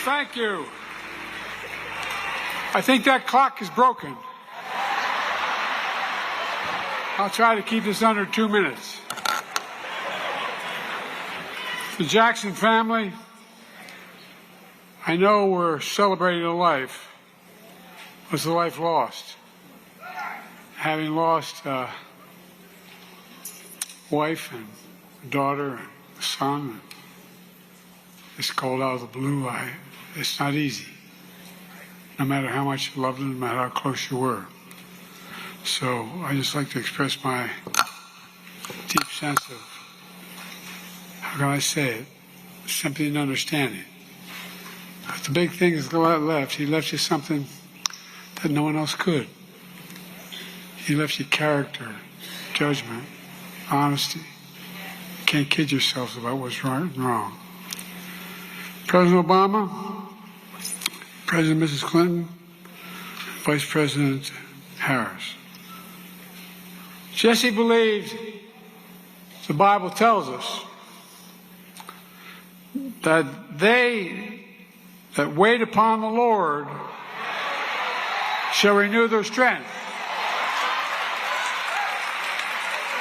Thank you. I think that clock is broken. I'll try to keep this under 2 minutes. The Jackson family, I know we're celebrating a life. It was a life lost. Having lost a wife and a daughter and a son, it's cold out of the blue. It's not easy. No matter how much you loved them, no matter how close you were. So I just like to express my deep sense of, how can I say it, sympathy and understanding. But the big thing is God left. He left you something that no one else could. He left you character, judgment, honesty. You can't kid yourselves about what's right and wrong. President Obama, President Mrs. Clinton, Vice President Harris. Jesse believed, the Bible tells us, that they that wait upon the Lord shall renew their strength.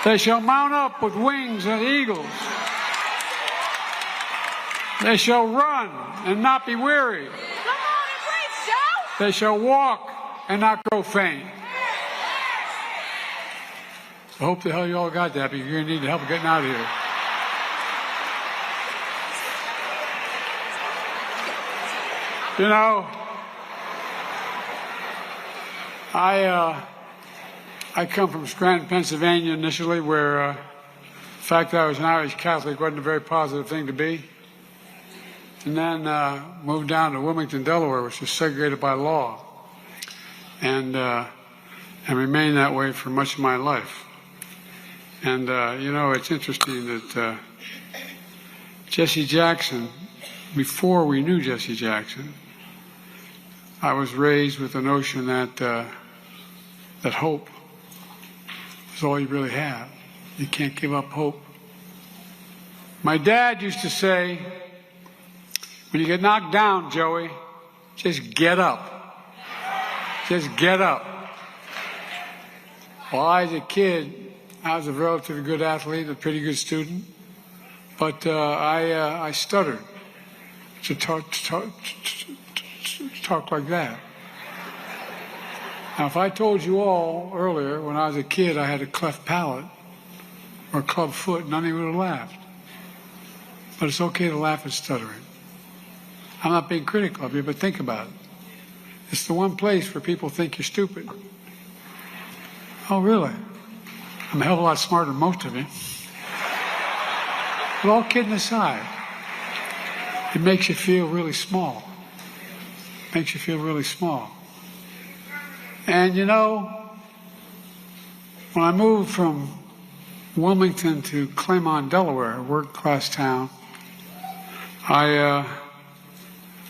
They shall mount up with wings as eagles. They shall run and not be weary. Come on and preach, Joe. They shall walk and not grow faint. I hope the hell you all got that, because you're going to need help getting out of here. You know, I come from Scranton, Pennsylvania initially, where the fact that I was an Irish Catholic wasn't a very positive thing to be. And then moved down to Wilmington, Delaware, which was segregated by law, and remained that way for much of my life. And you know, it's interesting that Jesse Jackson, before we knew Jesse Jackson, I was raised with the notion that that hope is all you really have. You can't give up hope. My dad used to say, when you get knocked down, Joey, just get up. Just get up. Well, I was a kid. I was a relatively good athlete, a pretty good student, but I stuttered to talk like that. Now, if I told you all earlier, when I was a kid, I had a cleft palate or a club foot, none of you would have laughed. But it's okay to laugh at stuttering. I'm not being critical of you, but think about it. It's the one place where people think you're stupid. Oh, really? I'm a hell of a lot smarter than most of you. But all kidding aside, it makes you feel really small. Makes you feel really small. And you know, when I moved from Wilmington to Claymont, Delaware, a working-class town, I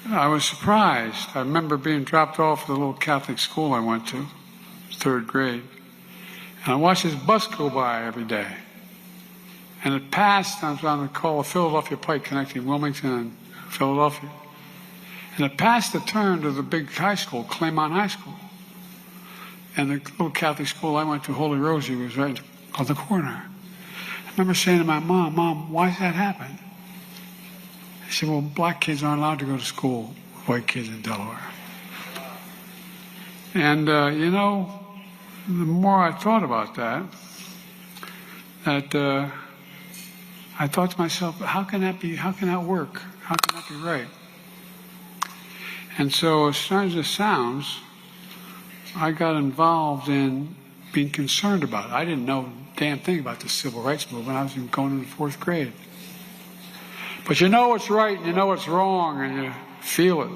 was surprised. I remember being dropped off at the little Catholic school I went to, 3rd grade. And I watched this bus go by every day. And it passed, I was on the call of Philadelphia Pike connecting Wilmington and Philadelphia. And it passed the turn to the big high school, Claymont High School. And the little Catholic school I went to, Holy Rosie, was right on the corner. I remember saying to my mom, "Mom, why does that happen?" She said, "Well, black kids aren't allowed to go to school with white kids in Delaware." And, you know, the more I thought about that, I thought to myself, how can that be? How can that work? How can that be right? And so, as strange as it sounds, I got involved in being concerned about it. I didn't know a damn thing about the civil rights movement. I was going in the 4th grade. But you know what's right and you know what's wrong and you feel it.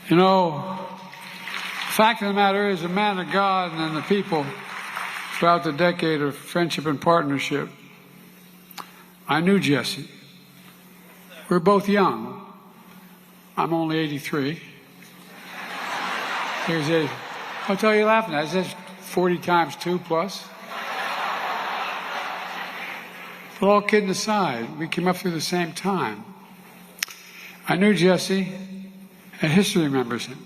You know, the fact of the matter is, the man of God and then the people throughout the decade of friendship and partnership, I knew Jesse. We were both young. I'm only 83. Here's 80. I'll tell you laughing at. That's 40 times 2 plus. But all kidding aside, we came up through the same time. I knew Jesse, and history remembers him.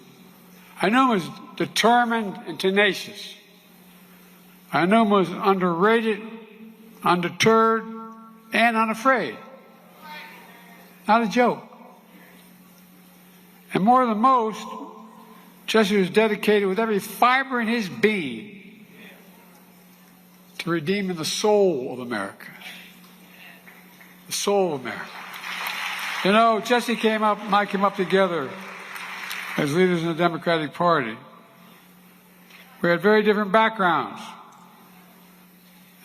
I knew him was determined and tenacious. I knew him was underrated, undeterred, and unafraid. Not a joke. And more than most, Jesse was dedicated with every fiber in his being to redeeming the soul of America. The soul of America. You know, Jesse and I came up together as leaders in the Democratic Party. We had very different backgrounds,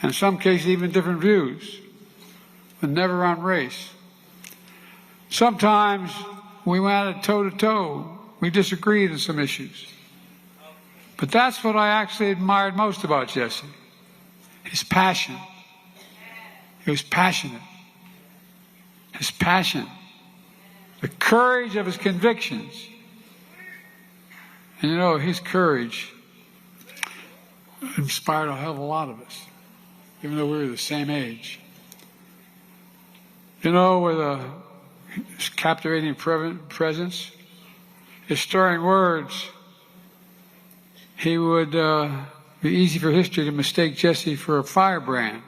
and in some cases even different views, but never on race. Sometimes we went toe-to-toe. We disagreed on some issues. But that's what I actually admired most about Jesse, his passion. He was passionate. His passion, the courage of his convictions. And you know, his courage inspired a hell of a lot of us, even though we were the same age. You know, with his captivating presence, his stirring words, he would be easy for history to mistake Jesse for a firebrand.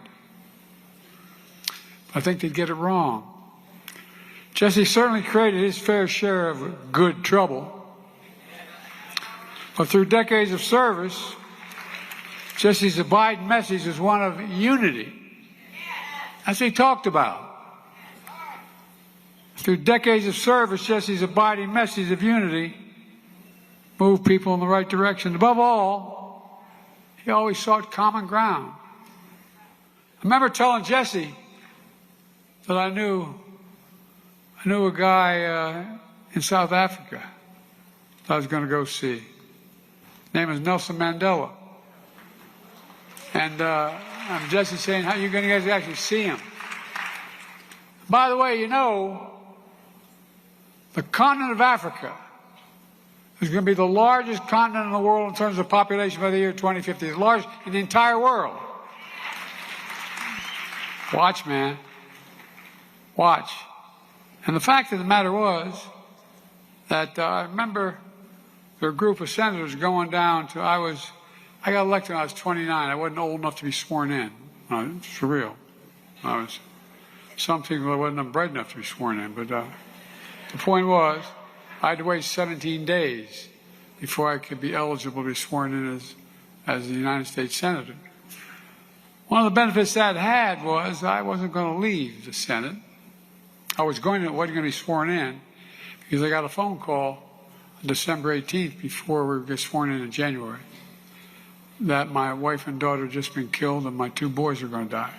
I think they'd get it wrong. Jesse certainly created his fair share of good trouble. But through decades of service, Jesse's abiding message is one of unity. That's what he talked about. Through decades of service, Jesse's abiding message of unity moved people in the right direction. Above all, he always sought common ground. I remember telling Jesse that I knew a guy in South Africa that I was going to go see. His name is Nelson Mandela. And I'm Jesse saying, how are you going to actually see him? By the way, you know, the continent of Africa is going to be the largest continent in the world in terms of population by the year 2050. The largest in the entire world. Watch, man. Watch. And the fact of the matter was that I remember there were a group of senators going down to, I got elected when I was 29. I wasn't old enough to be sworn in. No, it's for real. Some people I wasn't bred enough to be sworn in. But the point was, I had to wait 17 days before I could be eligible to be sworn in as a United States Senator. One of the benefits that had was I wasn't going to leave the Senate. I wasn't going to be sworn in because I got a phone call on December 18th before we would get sworn in January that my wife and daughter had just been killed and my 2 boys were going to die.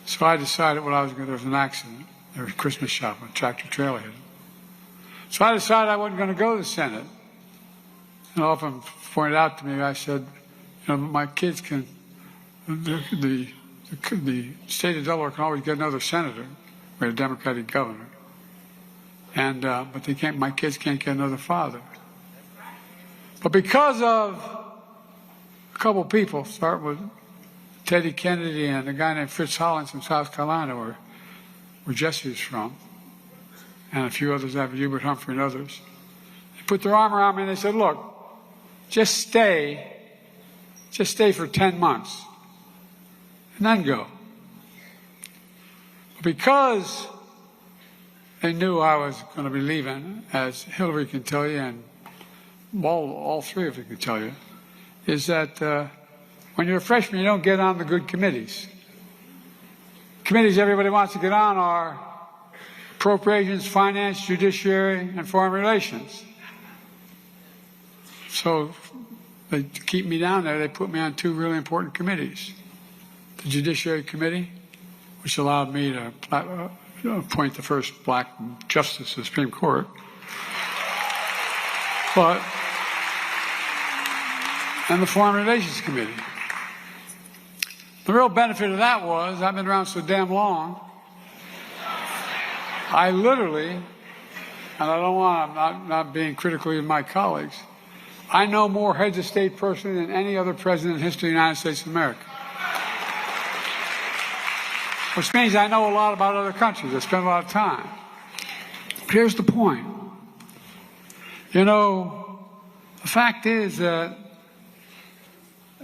So I decided what I was going to do. There was an accident. There was a Christmas shop, a tractor trailer hit them. So I decided I wasn't going to go to the Senate. And often pointed out to me, I said, you know, my kids can, the state of Delaware can always get another senator. We had a Democratic governor. And, but they can't, my kids can't get another father. But because of a couple of people, start with Teddy Kennedy and a guy named Fritz Hollins from South Carolina, where Jesse is from, and a few others after Hubert Humphrey and others, they put their arm around me and they said, look, just stay for 10 months and then go. But because they knew I was going to be leaving, as Hillary can tell you, and all 3 of you can tell you, is that when you're a freshman, you don't get on the good committees. Committees everybody wants to get on are Appropriations, Finance, Judiciary, and Foreign Relations. So to keep me down there, they put me on 2 really important committees. The Judiciary Committee, which allowed me to appoint the first black justice to the Supreme Court. And the Foreign Relations Committee. The real benefit of that was, I've been around so damn long, I literally, and I'm not being critical of my colleagues, I know more heads of state personally than any other president in the history of the United States of America. Which means I know a lot about other countries. I spend a lot of time. here's the point. You know, the fact is that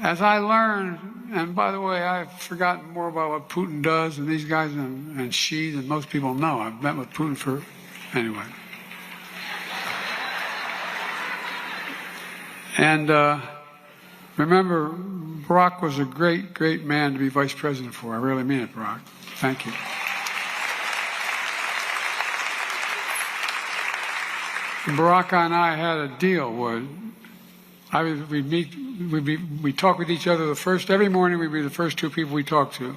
as I learned, and by the way, I've forgotten more about what Putin does and these guys and Xi than most people know. I've met with Putin anyway. And remember, Barack was a great, great man to be vice president for. I really mean it, Barack. Thank you. And Barack and I had a deal where we'd talk with each other every morning we'd be the first two people we talked to.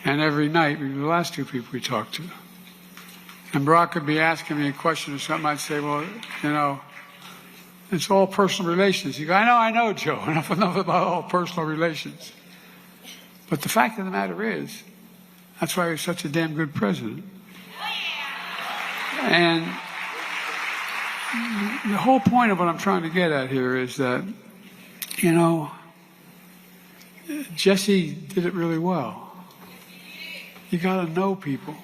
And every night we'd be the last two people we talked to. And Barack would be asking me a question or something. I'd say, well, you know, it's all personal relations. He'd go, I know, Joe. Enough about all personal relations. But the fact of the matter is, that's why he was such a damn good president. And the whole point of what I'm trying to get at here is that, you know, Jesse did it really well. You got to know people.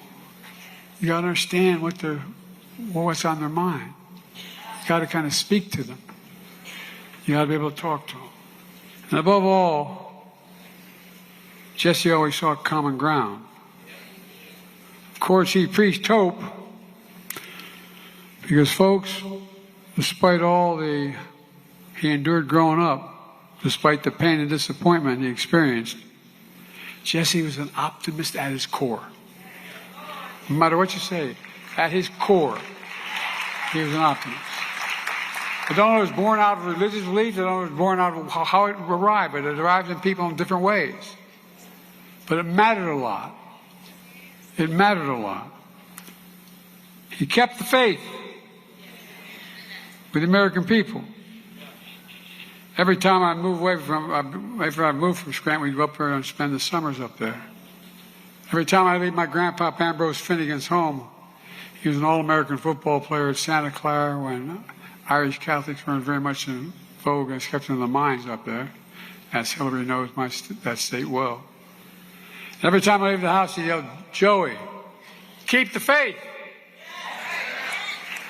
You got to understand what's on their mind. You got to kind of speak to them. You got to be able to talk to them. And above all, Jesse always sought common ground. Of course, he preached hope because, folks, despite all he endured growing up, despite the pain and disappointment he experienced, Jesse was an optimist at his core. No matter what you say, at his core, he was an optimist. I don't know if it was born out of religious beliefs. I don't know if it was born out of how it arrived, but it arrived in people in different ways. But it mattered a lot. It mattered a lot. He kept the faith with the American people. Every time I moved after I moved from Scranton, we'd go up there and spend the summers up there. Every time I leave my grandpa Ambrose Finnegan's home, he was an All-American football player at Santa Clara when Irish Catholics weren't very much in vogue, as kept in the minds up there, as Hillary knows that state well. And every time I leave the house, he yelled, "Joey, keep the faith."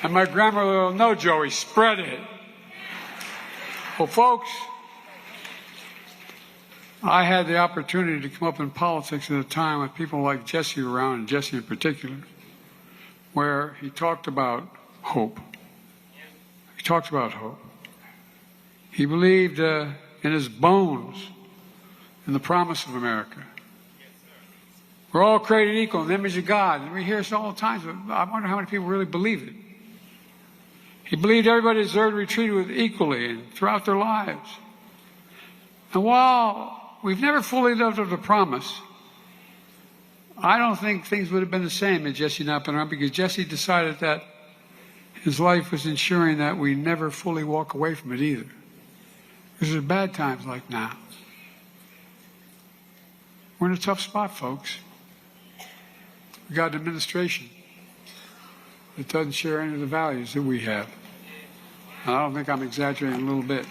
And my grandmother would, "No, Joey, spread it." Well, folks, I had the opportunity to come up in politics at a time with people like Jesse around, and Jesse in particular, where he talked about hope. He talked about hope. He believed in his bones in the promise of America. We're all created equal in the image of God. And we hear this all the time. But I wonder how many people really believe it. He believed everybody deserved to be treated with equally and throughout their lives. And while we've never fully lived up to the promise, I don't think things would have been the same had Jesse not been around, because Jesse decided that his life was ensuring that we never fully walk away from it either. Because there's bad times like now. We're in a tough spot, folks. We got an administration that doesn't share any of the values that we have. And I don't think I'm exaggerating a little bit.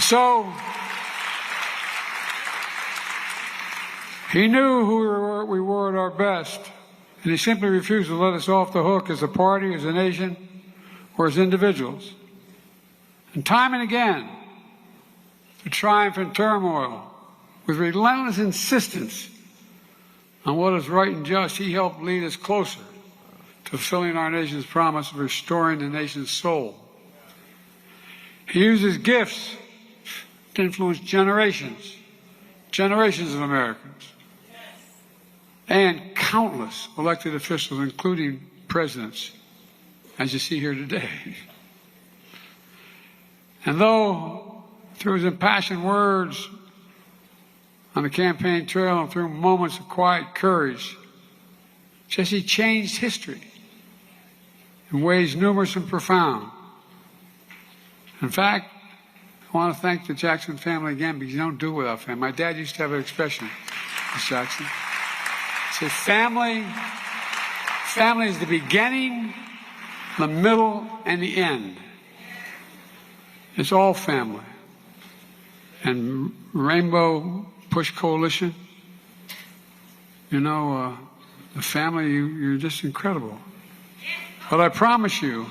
So, he knew who we were at our best, and he simply refused to let us off the hook as a party, as a nation, or as individuals. And time and again, through triumph and turmoil, with relentless insistence on what is right and just, he helped lead us closer to fulfilling our nation's promise of restoring the nation's soul. He used his gifts to influence generations of Americans, and countless elected officials, including presidents, as you see here today. And though through his impassioned words on the campaign trail and through moments of quiet courage, Jesse changed history in ways numerous and profound. In fact, I want to thank the Jackson family again, because you don't do it without family. My dad used to have an expression, Miss Jackson. Say, family is the beginning, the middle, and the end. It's all family. And Rainbow Push Coalition, you know, the family, you're just incredible. But I promise you,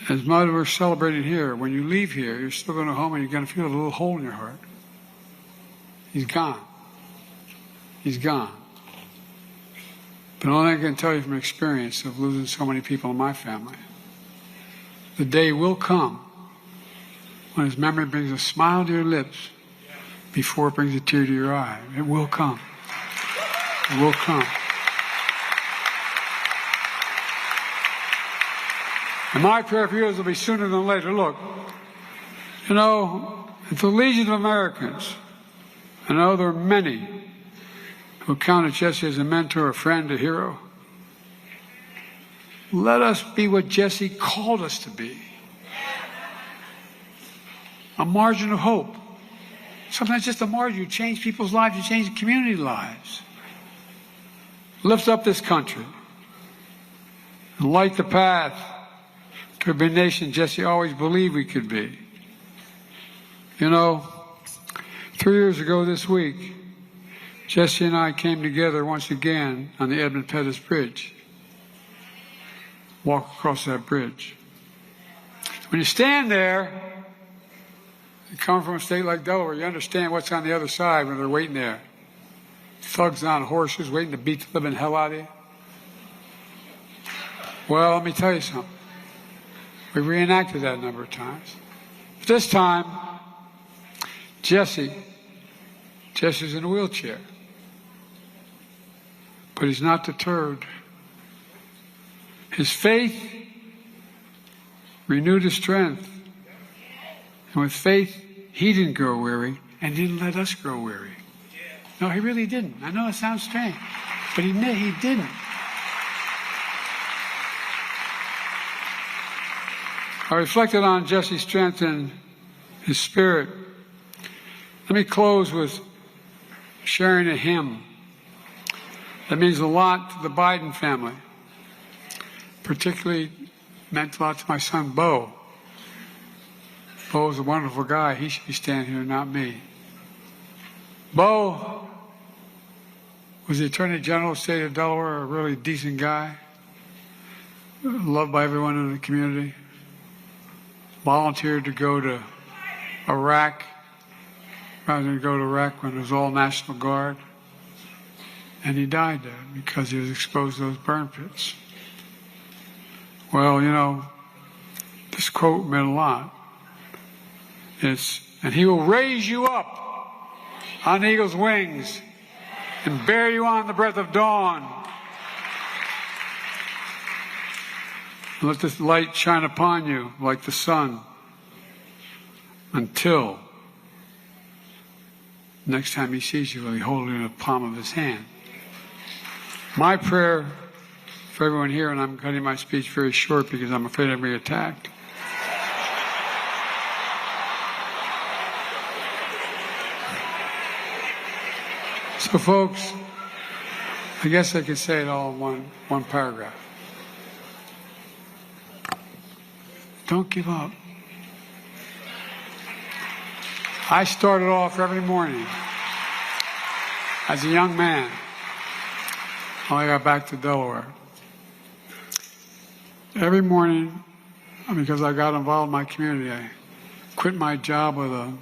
as much as we're celebrating here, when you leave here, you're still going to go home and you're going to feel a little hole in your heart. He's gone. He's gone. But only I can tell you from experience of losing so many people in my family, the day will come when his memory brings a smile to your lips before it brings a tear to your eye. It will come. It will come. And my prayer for you is it'll be sooner than later. Look, you know, at the Legion of Americans, I know there are many who counted Jesse as a mentor, a friend, a hero. Let us be what Jesse called us to be. A margin of hope. Sometimes just a margin. You change people's lives. You change community lives. Lift up this country and light the path to be a nation Jesse always believed we could be. You know, 3 years ago this week, Jesse and I came together once again on the Edmund Pettus Bridge. Walk across that bridge. When you stand there, you come from a state like Delaware, you understand what's on the other side when they're waiting there. Thugs on horses waiting to beat the living hell out of you. Well, let me tell you something. We reenacted that a number of times. But this time, Jesse's in a wheelchair. But he's not deterred. His faith renewed his strength. And with faith, he didn't grow weary and didn't let us grow weary. No, he really didn't. I know it sounds strange, but he didn't. I reflected on Jesse's strength and his spirit. Let me close with sharing a hymn that means a lot to the Biden family. Particularly meant a lot to my son, Bo. Bo is a wonderful guy. He should be standing here, not me. Bo was the Attorney General of the state of Delaware, a really decent guy, loved by everyone in the community. Volunteered to go to Iraq, rather than go to Iraq when it was all National Guard. And he died there because he was exposed to those burn pits. Well, you know, this quote meant a lot. It's, and he will raise you up on eagle's wings and bear you on the breath of dawn. And let this light shine upon you like the sun until next time he sees you, he'll hold it in the palm of his hand. My prayer for everyone here, and I'm cutting my speech very short because I'm afraid I'll be attacked. So folks, I guess I could say it all in one paragraph. Don't give up. I started off every morning as a young man when I got back to Delaware. Every morning, because I got involved in my community, I quit my job with one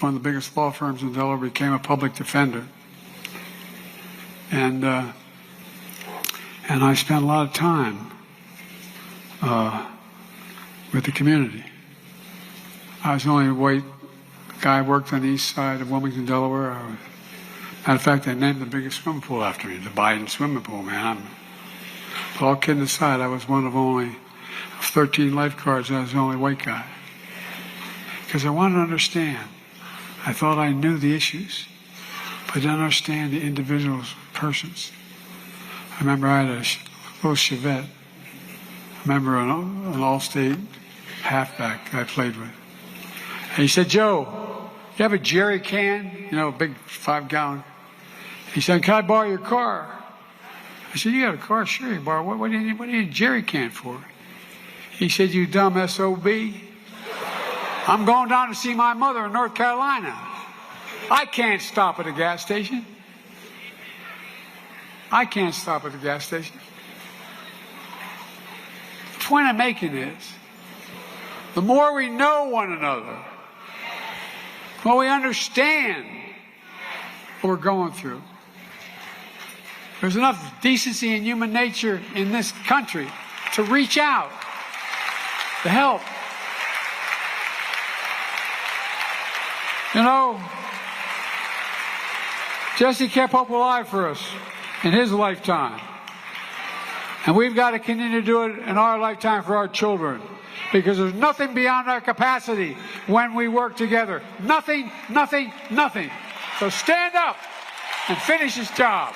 of the biggest law firms in Delaware, became a public defender. And I spent a lot of time with the community. I was the only white guy who worked on the east side of Wilmington, Delaware. Matter of fact, they named the biggest swimming pool after me, the Biden swimming pool, man. But all kidding aside, I was one of only 13 lifeguards. I was the only white guy. Because I wanted to understand. I thought I knew the issues, but I didn't understand the individuals, persons. I remember I had a little Chevette. I remember an all-state halfback I played with. And he said, "Joe, you have a jerry can? You know, a big 5-gallon. He said, "Can I borrow your car?" I said, "You got a car? Sure, you can borrow. What do you need a jerry can for?" He said, "You dumb SOB. I'm going down to see my mother in North Carolina. I can't stop at a gas station." I can't stop at the gas station. The point I'm making is, the more we know one another, the more we understand what we're going through. There's enough decency and human nature in this country to reach out, to help. You know, Jesse kept hope alive for us in his lifetime. And we've got to continue to do it in our lifetime for our children. Because there's nothing beyond our capacity when we work together. Nothing, nothing, nothing. So stand up and finish this job.